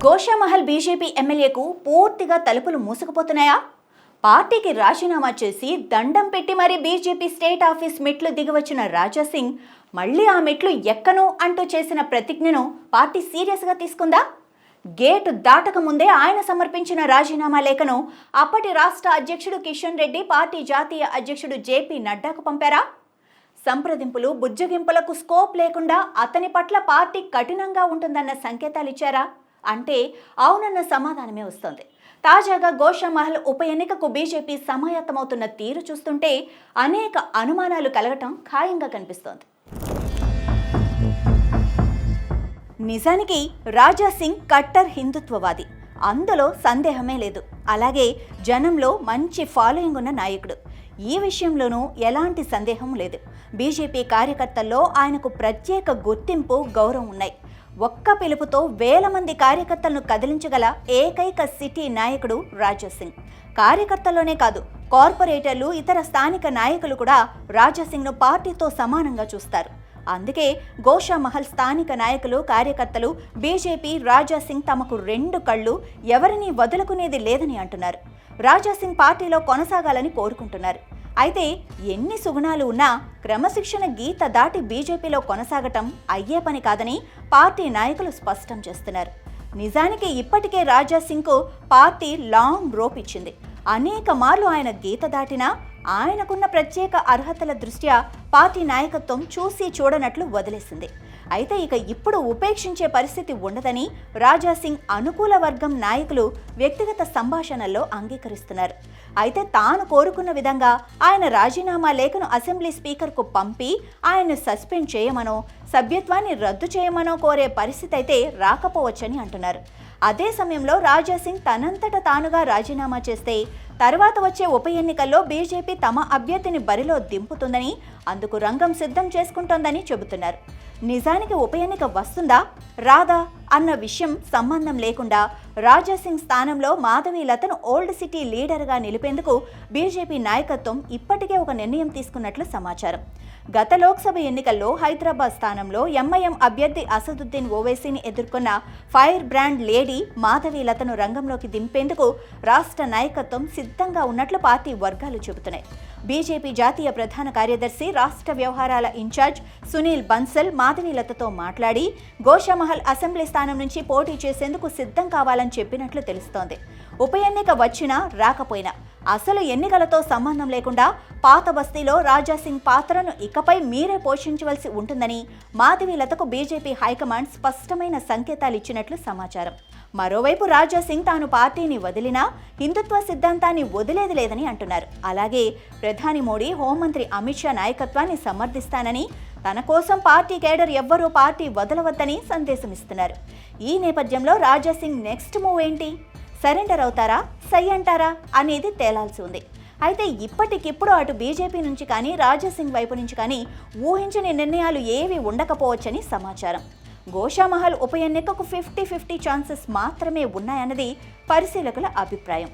Goshamahal BJP ఎమ్మెల్యేకు పూర్తిగా తలుపులు మూసుకుపోతున్నాయా? పార్టీకి రాజీనామా చేసి దండం పెట్టి మరీ బీజేపీ స్టేట్ ఆఫీస్ మెట్లు దిగివచ్చిన రాజాసింగ్ మళ్ళీ ఆ మెట్లు ఎక్కను అంటూ చేసిన ప్రతిజ్ఞను పార్టీ సీరియస్గా తీసుకుందా? గేటు దాటక ముందే ఆయన సమర్పించిన రాజీనామా లేఖను అప్పటి రాష్ట్ర అధ్యక్షుడు కిషన్ రెడ్డి పార్టీ జాతీయ అధ్యక్షుడు జేపీ నడ్డాకు పంపారా? సంప్రదింపులు బుజ్జగింపులకు స్కోప్ లేకుండా అతని పట్ల పార్టీ కఠినంగా ఉంటుందన్న సంకేతాలు ఇచ్చారా అంటే అవునన్న సమాధానమే వస్తోంది. తాజాగా గోషామహల్ ఉప ఎన్నికకు బీజేపీ సమాయత్తమవుతున్న తీరు చూస్తుంటే అనేక అనుమానాలు కలగటం ఖాయంగా కనిపిస్తోంది. నిజానికి రాజాసింగ్ కట్టర్ హిందుత్వవాది, అందులో సందేహమే లేదు. అలాగే జనంలో మంచి ఫాలోయింగ్ ఉన్న నాయకుడు, ఈ విషయంలోనూ ఎలాంటి సందేహం లేదు. బీజేపీ కార్యకర్తల్లో ఆయనకు ప్రత్యేక గుర్తింపు, గౌరవం ఉన్నాయి. ఒక్క పిలుపుతో వేల మంది కార్యకర్తలను కదిలించగల ఏకైక సిటీ నాయకుడు రాజాసింగ్. కార్యకర్తల్లోనే కాదు, కార్పొరేటర్లు, ఇతర స్థానిక నాయకులు కూడా రాజాసింగ్ను పార్టీతో సమానంగా చూస్తారు. అందుకే గోషామహల్ స్థానిక నాయకులు, కార్యకర్తలు బీజేపీ, రాజాసింగ్ తమకు రెండు కళ్ళు, ఎవరినీ వదులుకునేది లేదని అంటున్నారు. రాజాసింగ్ పార్టీలో కొనసాగాలని కోరుకుంటున్నారు. అయితే ఎన్ని సుగుణాలు ఉన్నా క్రమశిక్షణ గీత దాటి బీజేపీలో కొనసాగటం అయ్యే పని కాదని పార్టీ నాయకులు స్పష్టం చేస్తున్నారు. నిజానికి ఇప్పటికే రాజాసింగ్కు పార్టీ లాంగ్ రోప్ ఇచ్చింది. అనేక మార్లు ఆయన గీత దాటినా ఆయనకున్న ప్రత్యేక అర్హతల దృష్ట్యా పార్టీ నాయకత్వం చూసి చూడనట్లు వదిలేసింది. అయితే ఇక ఇప్పుడు ఉపేక్షించే పరిస్థితి ఉండదని రాజాసింగ్ అనుకూల వర్గం నాయకులు వ్యక్తిగత సంభాషణల్లో అంగీకరిస్తున్నారు. అయితే తాను కోరుకున్న విధంగా ఆయన రాజీనామా లేఖను అసెంబ్లీ స్పీకర్కు పంపి ఆయన్ను సస్పెండ్ చేయమనో, సభ్యత్వాన్ని రద్దు చేయమనో కోరే పరిస్థితి అయితే రాకపోవచ్చని అంటున్నారు. అదే సమయంలో రాజాసింగ్ తనంతట తానుగా రాజీనామా చేస్తే తర్వాత వచ్చే ఉప ఎన్నికల్లో బీజేపీ తమ అభ్యర్థిని బరిలో దింపుతుందని, అందుకు రంగం సిద్ధం చేసుకుంటోందని చెబుతున్నారు. నిజానికి ఉప ఎన్నిక వస్తుందా రాదా అన్న విషయం సంబంధం లేకుండా రాజాసింగ్ స్థానంలో మాధవీలతను ఓల్డ్ సిటీ లీడర్గా నిలిపేందుకు బీజేపీ నాయకత్వం ఇప్పటికే ఒక నిర్ణయం తీసుకున్నట్లు సమాచారం. గత లోక్సభ ఎన్నికల్లో హైదరాబాద్ స్థానంలో ఎంఐఎం అభ్యర్థి అసదుద్దీన్ ఓవైసీని ఎదుర్కొన్న ఫైర్ బ్రాండ్ లేడీ మాధవీలతను రంగంలోకి దింపేందుకు రాష్ట్ర నాయకత్వం సిద్ధంగా ఉన్నట్లు పార్టీ వర్గాలు చెబుతున్నాయి. బీజేపీ జాతీయ ప్రధాన కార్యదర్శి, రాష్ట్ర వ్యవహారాల ఇన్ఛార్జ్ సునీల్ బన్సల్ మాధవీలతతో మాట్లాడి గోషామహల్ అసెంబ్లీ స్థానం నుంచి పోటీ చేసేందుకు సిద్ధం కావాలని చెప్పినట్లు తెలుస్తోంది. ఉప ఎన్నిక వచ్చినా రాకపోయినా అసలు ఎన్నికలతో సంబంధం లేకుండా పాత బస్తీలో రాజాసింగ్ పాత్రను ఇకపై మీరే పోషించవలసి ఉంటుందని మాధవీలతకు బీజేపీ హైకమాండ్ స్పష్టమైన సంకేతాలు ఇచ్చినట్లు సమాచారం. మరోవైపు రాజాసింగ్ తాను పార్టీని వదిలినా హిందుత్వ సిద్ధాంతాన్ని వదిలేది లేదని అంటున్నారు. అలాగే ప్రధాని మోడీ, హోంమంత్రి అమిత్ షా నాయకత్వాన్ని సమర్థిస్తానని, తన కోసం పార్టీ కేడర్ ఎవ్వరూ పార్టీ వదలవద్దని సందేశం ఇస్తున్నారు. ఈ నేపథ్యంలో రాజాసింగ్ నెక్స్ట్ మూవ్ ఏంటి? సరెండర్ అవుతారా, సై అంటారా అనేది తేలాల్సి ఉంది. అయితే ఇప్పటికిప్పుడు అటు బీజేపీ నుంచి కానీ, రాజాసింగ్ వైపు నుంచి కానీ ఊహించని నిర్ణయాలు ఏవి ఉండకపోవచ్చని సమాచారం. గోషామహల్ ఉప ఎన్నికకు 50-50 ఛాన్సెస్ మాత్రమే ఉన్నాయన్నది పరిశీలకుల అభిప్రాయం.